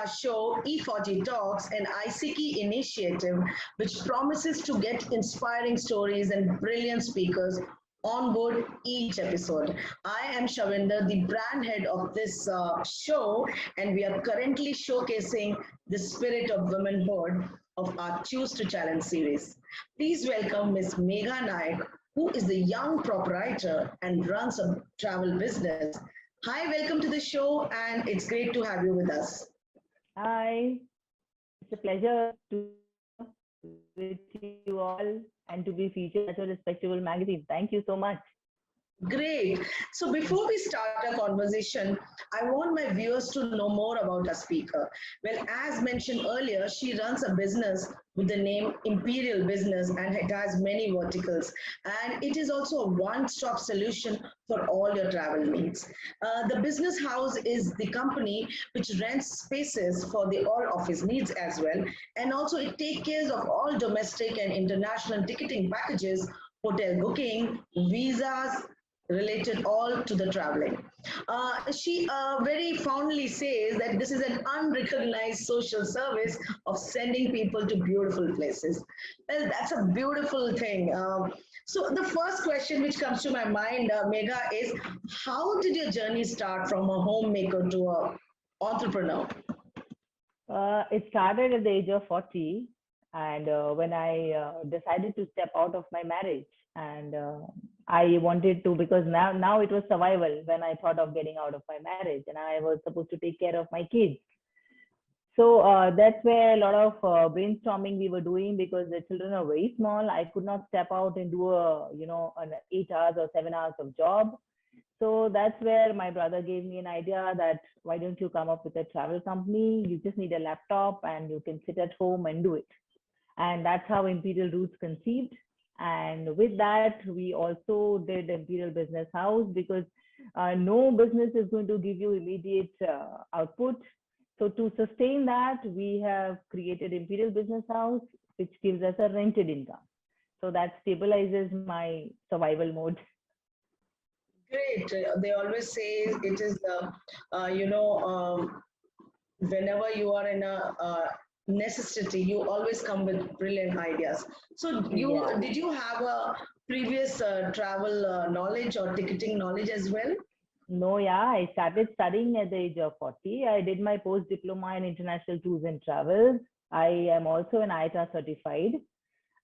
show E40 Talks, an ICT initiative which promises to get inspiring stories and brilliant speakers on board each episode. I am Shavinder, the brand head of this show, and we are currently showcasing the spirit of womanhood of our Choose to Challenge series. Please welcome Ms. Megha Naik, who is the young proprietor and runs a travel business. Hi, welcome to the show, and it's great to have you with us. Hi, it's a pleasure to with you all and to be featured at a respectable magazine. Thank you so much. Great. So before we start our conversation, I want my viewers to know more about our speaker. Well, as mentioned earlier, she runs a business with the name Imperial Business and it has many verticals. And it is also a one-stop solution for all your travel needs. The business house is the company which rents spaces for the all office needs as well. And also it takes care of all domestic and international ticketing packages, hotel booking, visas, related all to the traveling. She very fondly says that this is an unrecognized social service of sending people to beautiful places. Well, that's a beautiful thing. So the first question which comes to my mind, Megha, is how did your journey start from a homemaker to a entrepreneur? It started at the age of 40, and when I decided to step out of my marriage, and I wanted to because now it was survival when I thought of getting out of my marriage, and I was supposed to take care of my kids. So that's where a lot of brainstorming we were doing because the children are very small. I could not step out and do an 8 hours or 7 hours of job. So that's where my brother gave me an idea that why don't you come up with a travel company? You just need a laptop and you can sit at home and do it. And that's how Imperial Roots conceived. And with that, we also did Imperial Business House because no business is going to give you immediate output. So to sustain that, we have created Imperial Business House, which gives us a rented income. So that stabilizes my survival mode. Great. They always say it is, whenever you are in a necessity, you always come with brilliant ideas. So Yeah. did you have a previous travel knowledge or ticketing knowledge as well? No, yeah, I started studying at the age of 40. I did my post diploma in international tours and travels. I am also an IATA certified.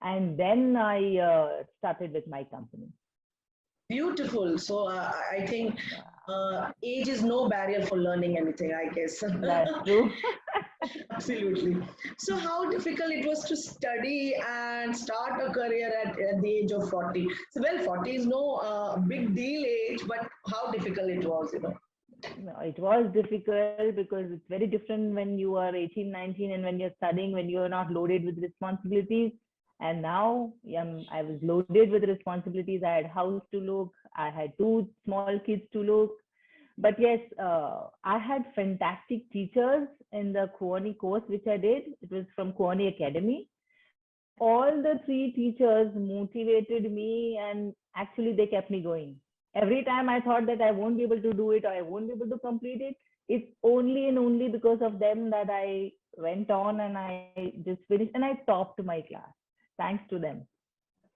And then I started with my company. Beautiful. So I think age is no barrier for learning anything, I guess. That's true. Absolutely. So how difficult it was to study and start a career at the age of 40? So well, 40 is no big deal age, but how difficult it was? No, it was difficult because it's very different when you are 18, 19 and when you're studying, when you're not loaded with responsibilities. And now I was loaded with responsibilities. I had house to look. I had two small kids to look. But yes, I had fantastic teachers in the Kuani course, which I did. It was from Kuani Academy. All the three teachers motivated me and actually they kept me going. Every time I thought that I won't be able to do it or I won't be able to complete it, it's only and only because of them that I went on and I just finished and I topped my class. Thanks to them.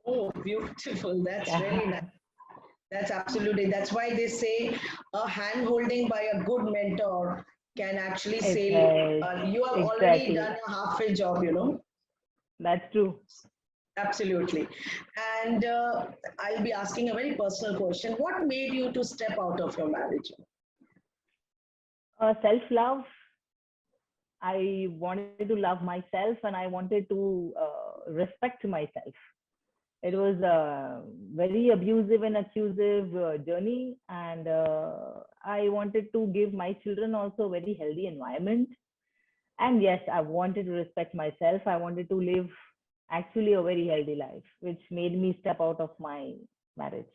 Oh, beautiful. That's really nice. That's absolutely. That's why they say a hand holding by a good mentor can actually say you have already done a half a job. That's true. Absolutely. And I'll be asking a very personal question. What made you to step out of your marriage? Self-love. I wanted to love myself and I wanted to respect myself. It was a very abusive and accusive journey, and I wanted to give my children also a very healthy environment. And yes, I wanted to respect myself. I wanted to live actually a very healthy life, which made me step out of my marriage.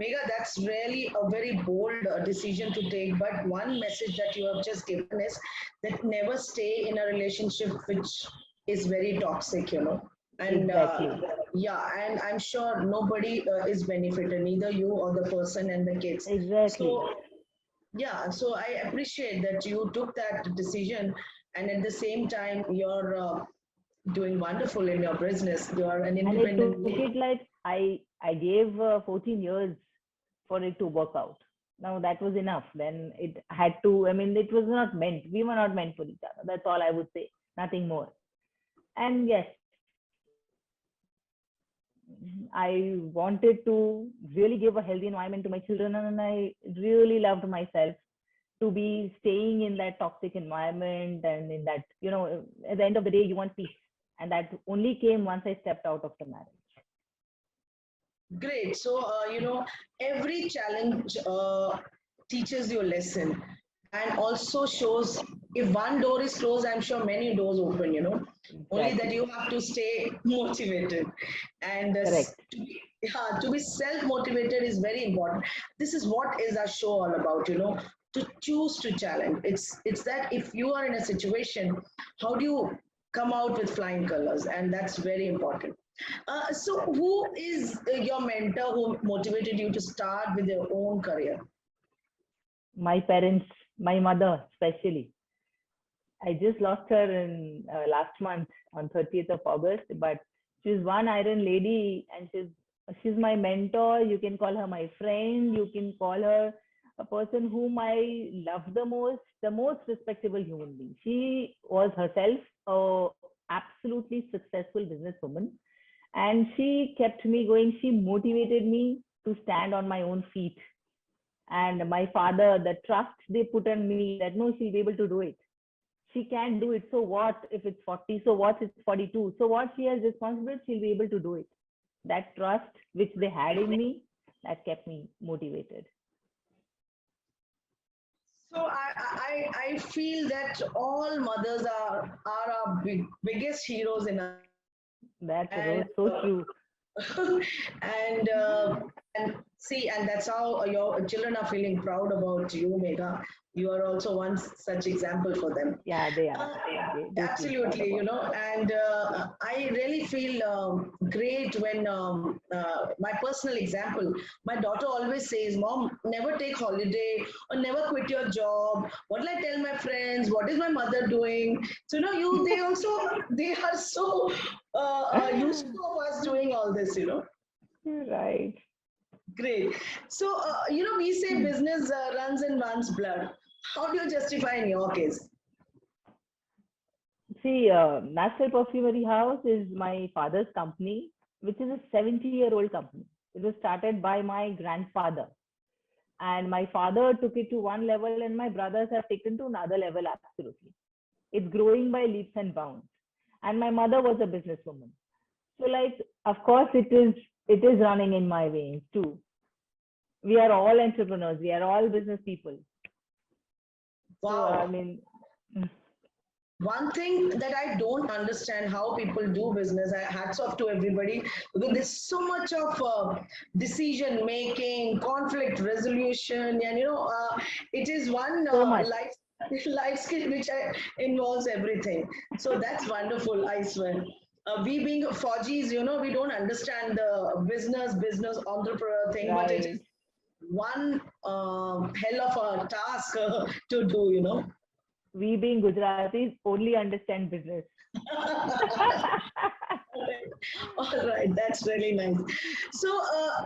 Megha, that's really a very bold decision to take. But one message that you have just given is that never stay in a relationship which is very toxic. And Exactly. and I'm sure nobody is benefited, neither you or the person and the kids. Exactly. So Yeah, so I appreciate that you took that decision, and at the same time, you're doing wonderful in your business. You're an And it independent took it lady. like I gave 14 years for it to work out. Now that was enough. Then it had to. I mean, it was not meant. We were not meant for each other. That's all I would say. Nothing more. And yes, I wanted to really give a healthy environment to my children, and I really loved myself to be staying in that toxic environment and in that, at the end of the day, you want peace. And that only came once I stepped out of the marriage. Great. So, every challenge teaches you a lesson and also shows if one door is closed, I'm sure many doors open. Only that Exactly. you have to stay motivated and Correct. to be self-motivated is very important. This is what is our show all about, to choose to challenge. It's that if you are in a situation, how do you come out with flying colors? And that's very important. So, who is your mentor who motivated you to start with your own career? My parents, my mother especially. I just lost her in last month on 30th of August, but she's one iron lady, and she's my mentor. You can call her my friend. You can call her a person whom I love the most respectable human being. She was herself a absolutely successful businesswoman, and she kept me going. She motivated me to stand on my own feet. And my father, the trust they put on me that no, she'll be able to do it. She can do it. So what if it's 40? So what if it's 42? So what, she has responsibility, she'll be able to do it. That trust which they had in me, that kept me motivated. So I feel that all mothers are our biggest heroes in our life, That's and so true. and see, and that's how your children are feeling proud about you, Megha. You are also one such example for them. Yeah, they are. Uh, They feel proud Absolutely, about me. and I really feel great when my personal example, my daughter always says, Mom, never take holiday or never quit your job. What will I tell my friends? What is my mother doing? So, they are so used to of us doing all this. Right. Great. So, we say business runs in one's blood. How do you justify in your case? See, Natural Perfumery House is my father's company, which is a 70-year-old company. It was started by my grandfather. And my father took it to one level, and my brothers have taken to another level, absolutely. It's growing by leaps and bounds. And my mother was a businesswoman. So, like, of course, it is running in my veins too. We are all entrepreneurs. We are all business people. So, I Wow. mean, One thing that I don't understand how people do business, hats off to everybody, because there's so much of decision making, conflict resolution, and it is one so much. life skill which involves everything. So that's wonderful, I swear. We being Fauji's, we don't understand the business entrepreneur thing, but it is Right. one hell of a task to do. We being Gujaratis only understand business. All right, that's really nice. So,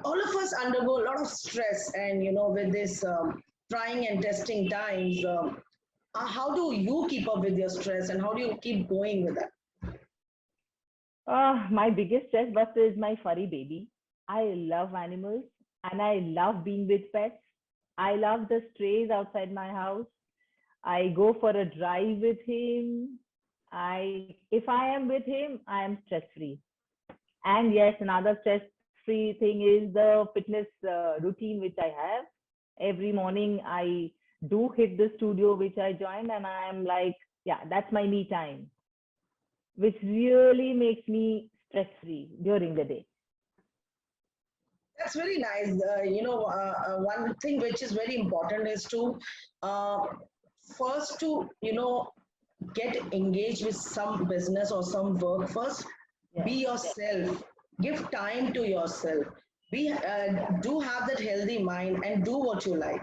all of us undergo a lot of stress, and with this trying and testing times, how do you keep up with your stress, and how do you keep going with that? My biggest stress buster is my furry baby. I love animals and I love being with pets. I love the strays outside my house. I go for a drive with him. If I am with him, I am stress free. And yes, another stress free thing is the fitness routine which I have. Every morning I do hit the studio which I joined, and I am like, yeah, that's my me time, which really makes me stress free during the day. That's very nice. One thing which is very important is to uh, first to get engaged with some business or some work first. Be Yes. yourself. Give time to yourself. Do have that healthy mind and do what you like.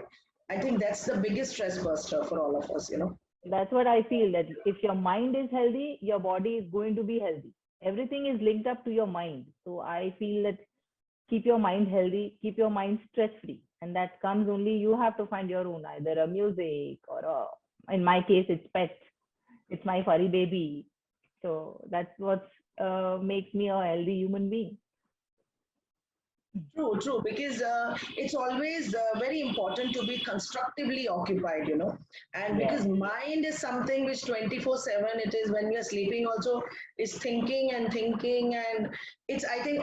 I think that's the biggest stress buster for all of us, you know. That's what I feel, that if your mind is healthy, your body is going to be healthy. Everything is linked up to your mind. So I feel that keep your mind healthy, keep your mind stress free. And that comes only, you have to find your own, either a music or in my case, it's pets. It's my furry baby. So that's what makes me a healthy human being. True, true, because it's always very important to be constructively occupied, you know, and Yes, because mind is something which 24/7 it is when we are sleeping also is thinking and thinking, and it's, I think,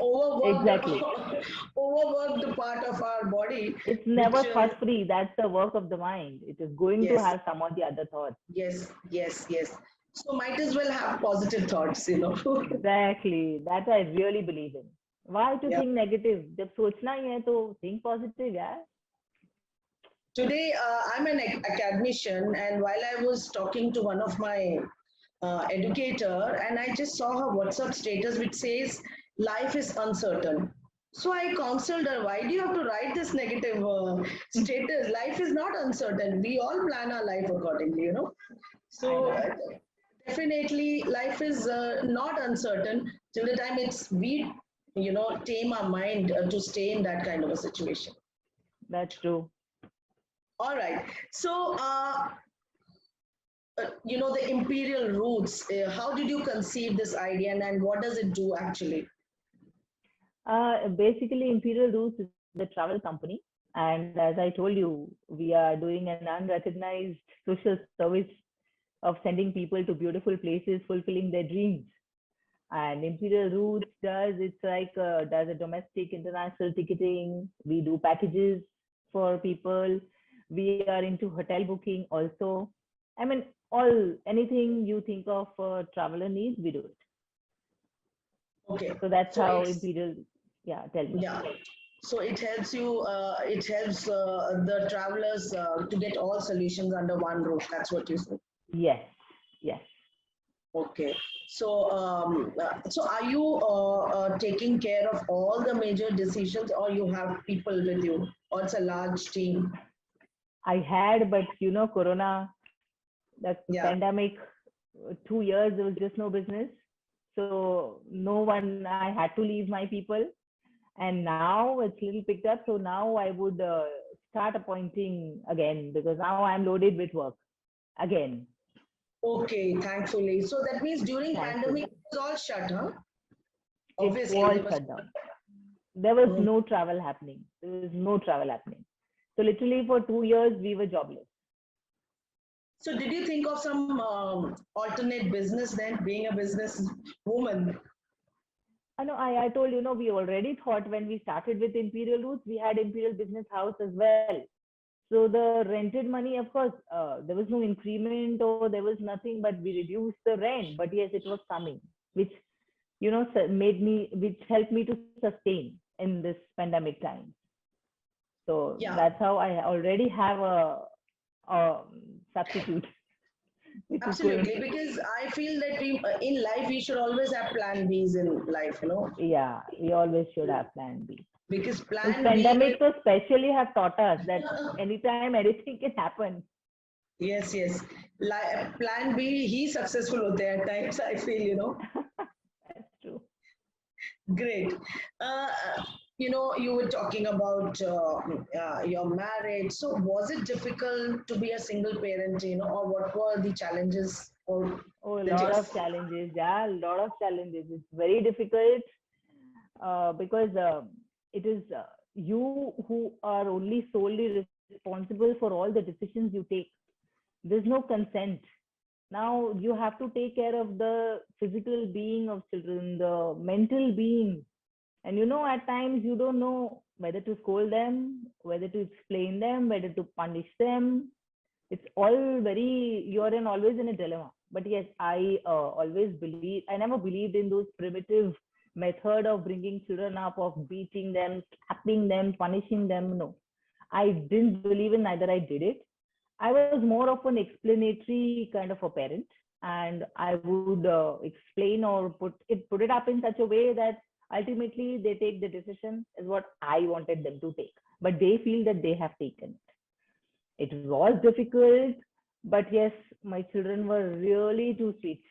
exactly. overworked, overworked part of our body, It's which never thought free. That's the work of the mind. It is going to yes, have some of the other thoughts. yes, yes, yes. So might as well have positive thoughts, you know. Exactly. That I really believe in. Why to Yeah. think negative? जब सोचना ही है तो think positive यार. Today, I'm an academician, and while I was talking to one of my educator, and I just saw her WhatsApp status which says life is uncertain. So I counseled her, why do you have to write this negative status? Life is not uncertain. We all plan our life accordingly, you know. I So know. definitely, life is not uncertain till the time it's we, you know, tame our mind to stay in that kind of a situation. That's true. All right. So, you know, the imperial roots, how did you conceive this idea, and what does it do actually? Basically, Imperial Roots is the travel company. And as I told you, we are doing an unrecognized social service of sending people to beautiful places, fulfilling their dreams. And Imperial Roots does, it's like does a domestic international ticketing. We do packages for people. We are into hotel booking also. I mean, all anything you think of traveler needs, we do it. Okay. So that's So how it's, Imperial, yeah, tell me. yeah. So it helps you, it helps the travelers to get all solutions under one roof. That's what you said. Yes, yes. Okay. So, so are you taking care of all the major decisions, or you have people with you, or it's a large team? I had, but Corona, the Yeah. pandemic, 2 years, there was just no business. So no one, I had to leave my people. And now it's little picked up. So now I would start appointing again because now I'm loaded with work again, Okay, thankfully. So that means during pandemic, thankfully. it was all shut, huh? It Obviously, was there was. shut down. There was Mm. no travel happening. There was no travel happening. So literally for 2 years, we were jobless. So did you think of some alternate business then, being a business woman? I know I told we already thought when we started with Imperial Roots, we had Imperial Business House as well. So the rented money, of course, there was no increment or there was nothing, but we reduced the rent. But yes, it was coming, which which helped me to sustain in this pandemic time. So Yeah, that's how I already have a substitute, which is going. absolutely. Because I feel that we in life we should always have plan Bs in life, you know. Yeah, we always should have plan B. Because This plan B pandemic will. so specially have taught us that anytime anything can happen. Yes, yes. Plan B, he successful होते हैं at times. I feel, you know. That's true. Great. Uh, you know, you were talking about your marriage. So, was it difficult to be a single parent, you know, or what were the challenges or Oh, a that lot you're. of challenges. Yeah, a lot of challenges. It's very difficult because it is you who are only solely responsible for all the decisions you take. There's no consent. Now you have to take care of the physical being of children, the mental being. And at times you don't know whether to scold them, whether to explain them, whether to punish them. It's all very, you're always in a dilemma. But yes, I always believe, I never believed in those primitive method of bringing children up, of beating them, slapping them, punishing them. No, I didn't believe in, neither I did it. I was more of an explanatory kind of a parent, and I would explain or put it up in such a way that ultimately they take the decision is what I wanted them to take, but they feel that they have taken it. It was difficult, but yes, my children were really too sweet.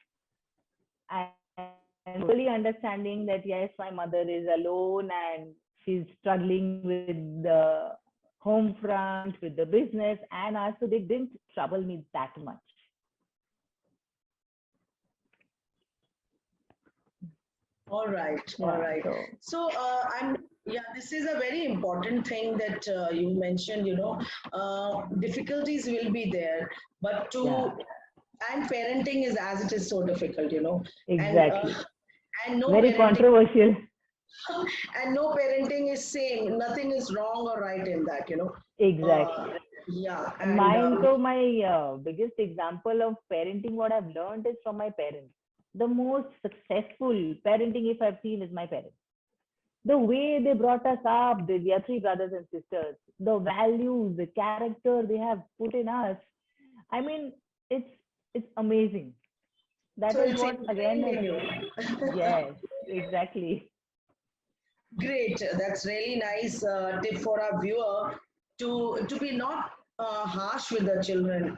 And really understanding that yes, my mother is alone and she's struggling with the home front, with the business, and also they didn't trouble me that much. All right, all Yeah, right. so So, yeah, this is a very important thing that you mentioned, difficulties will be there, but yeah, and parenting is as it is so difficult, and exactly. and no Very parenting, controversial. and no parenting is same. Nothing is wrong or right in that. Uh, Exactly. yeah, And and mine, so my biggest example of parenting, what I've learned is from my parents. The most successful parenting, if I've seen, is my parents. The way they brought us up, we are three brothers and sisters, the values, the character they have put in us. I mean, it's it's amazing. That so is it's what again ingrained in is, you. yes, exactly. Great. That's really nice tip for our viewer to be not harsh with the children.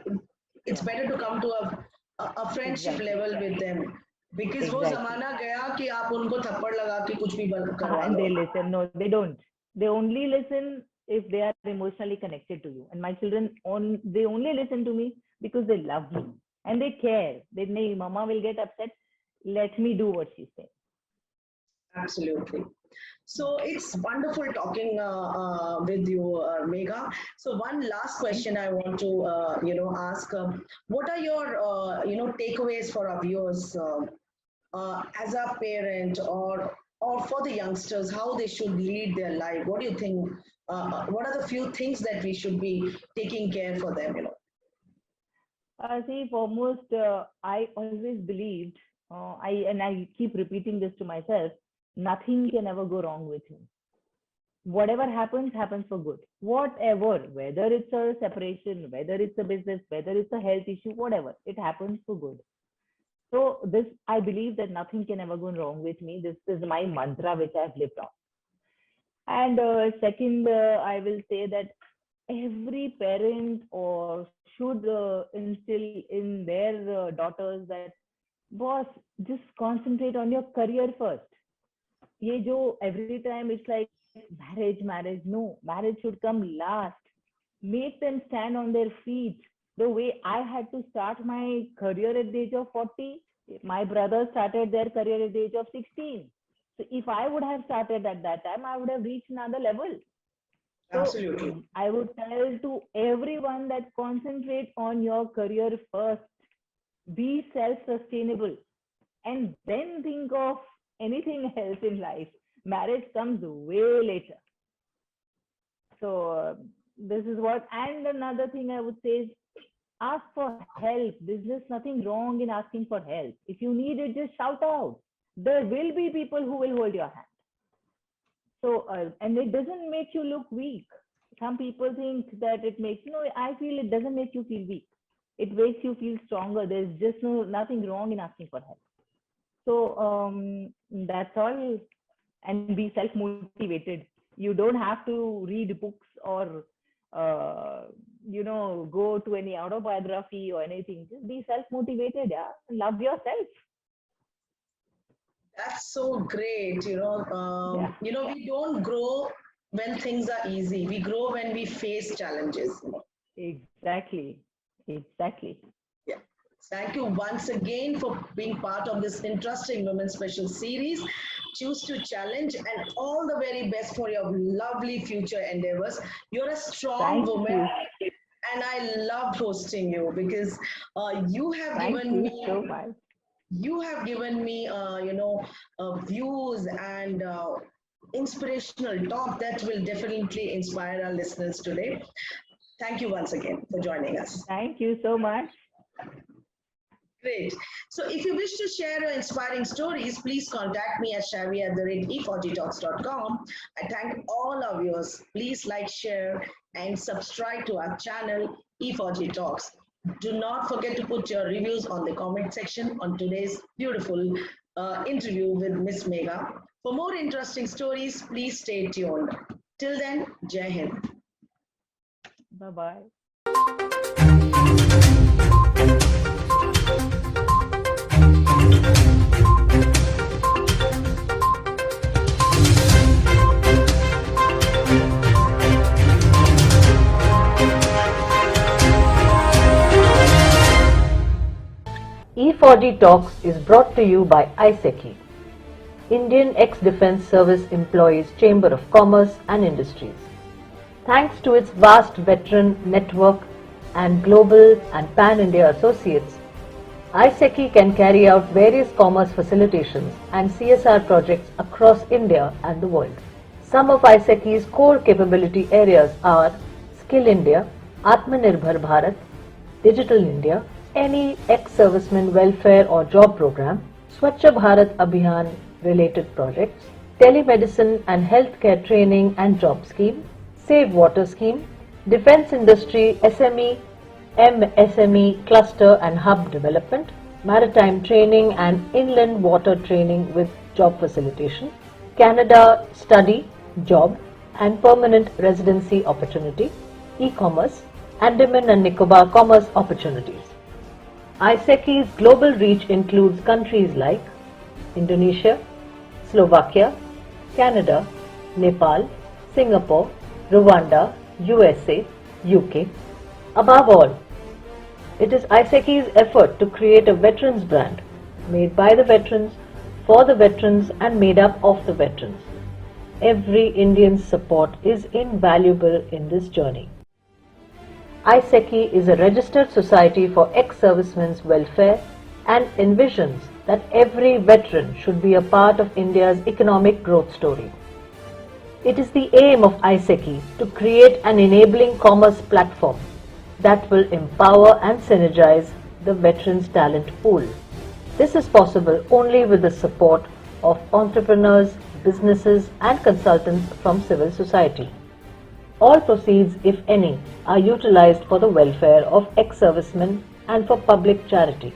It's Yeah, better to come to a friendship exactly. level with them because वो Exactly. जमाना गया कि आप उनको थप्पड़ लगा के कुछ भी करवा And low. they listen. No, they don't. They only listen if they are emotionally connected to you. And my children they only listen to me because they love me and they care. They know mama will get upset. Let me do what she says. Absolutely. So it's wonderful talking with you, Megha. So one last Thank question I want to, ask: what are your, takeaways for our viewers as a parent or for the youngsters, how they should lead their life? What do you think? What are the few things that we should be taking care for them? See, foremost, I always believed, I keep repeating this to myself. Nothing can ever go wrong with him. Whatever happens, happens for good. Whatever, whether it's a separation, whether it's a business, whether it's a health issue, whatever, it happens for good. So this, I believe that nothing can ever go wrong with me. This is my mantra which I've lived on. And second, I will say that every parent or should instill in their daughters that boss, just concentrate on your career first. ये जो every time it's like marriage, no, marriage should come last. Make them stand on their feet. The way I had to start my career at the age of 40, my brother started their career at the age of 16. So if I would have started at that time, I would have reached another level. So Absolutely. I would tell to everyone that concentrate on your career first, be self-sustainable, and then think of anything else in life. Marriage comes way later. So this is what. And another thing I would say is ask for help. There's nothing wrong in asking for help. If you need it, just shout out. There will be people who will hold your hand. So, and it doesn't make you look weak. Some people think that it makes, I feel it doesn't make you feel weak. It makes you feel stronger. There's just nothing wrong in asking for help. So that's all. And be self-motivated. You don't have to read books or, go to any autobiography or anything. Just be self-motivated. Yeah, love yourself. That's so great. Yeah, We don't grow when things are easy. We grow when we face challenges. exactly, exactly. Yeah. Thank you once again for being part of this interesting Women Special series. Choose to challenge and all the very best for your lovely future endeavors. You're a strong Thank woman you. and I loved hosting you because you have Thank given you me so much. views and inspirational talk that will definitely inspire our listeners today. Thank you once again for joining us. Thank you so much. Great. So if you wish to share your inspiring stories, please contact me at shavi@e40talks.com. I thank all our viewers. Please like, share, and subscribe to our channel, E40 Talks. Do not forget to put your reviews on the comment section on today's beautiful interview with Miss Megha. For more interesting stories, please stay tuned. Till then, Jai Hind. Bye bye. E4D Talks is brought to you by ISECI, Indian Ex-Defence Service Employees Chamber of Commerce and Industries. Thanks to its vast veteran network and global and pan-India associates, ISECI can carry out various commerce facilitations and CSR projects across India and the world. Some of ISECI's core capability areas are Skill India, Atmanirbhar Bharat, Digital India, any ex-serviceman welfare or job program, Swachh Bharat Abhiyan related projects, telemedicine and healthcare training and job scheme, Save Water scheme, defence industry SME, MSME cluster and hub development, maritime training and inland water training with job facilitation, Canada study, job and permanent residency opportunity, e-commerce, Andaman and Nicobar commerce opportunities. ISECI's global reach includes countries like Indonesia, Slovakia, Canada, Nepal, Singapore, Rwanda, USA, UK. Above all, it is ISECI's effort to create a veterans brand made by the veterans, for the veterans and made up of the veterans. Every Indian's support is invaluable in this journey. ISECI is a registered society for ex-servicemen's welfare and envisions that every veteran should be a part of India's economic growth story. It is the aim of ISECI to create an enabling commerce platform that will empower and synergize the veterans' talent pool. This is possible only with the support of entrepreneurs, businesses and consultants from civil society. All proceeds, if any, are utilized for the welfare of ex-servicemen and for public charity.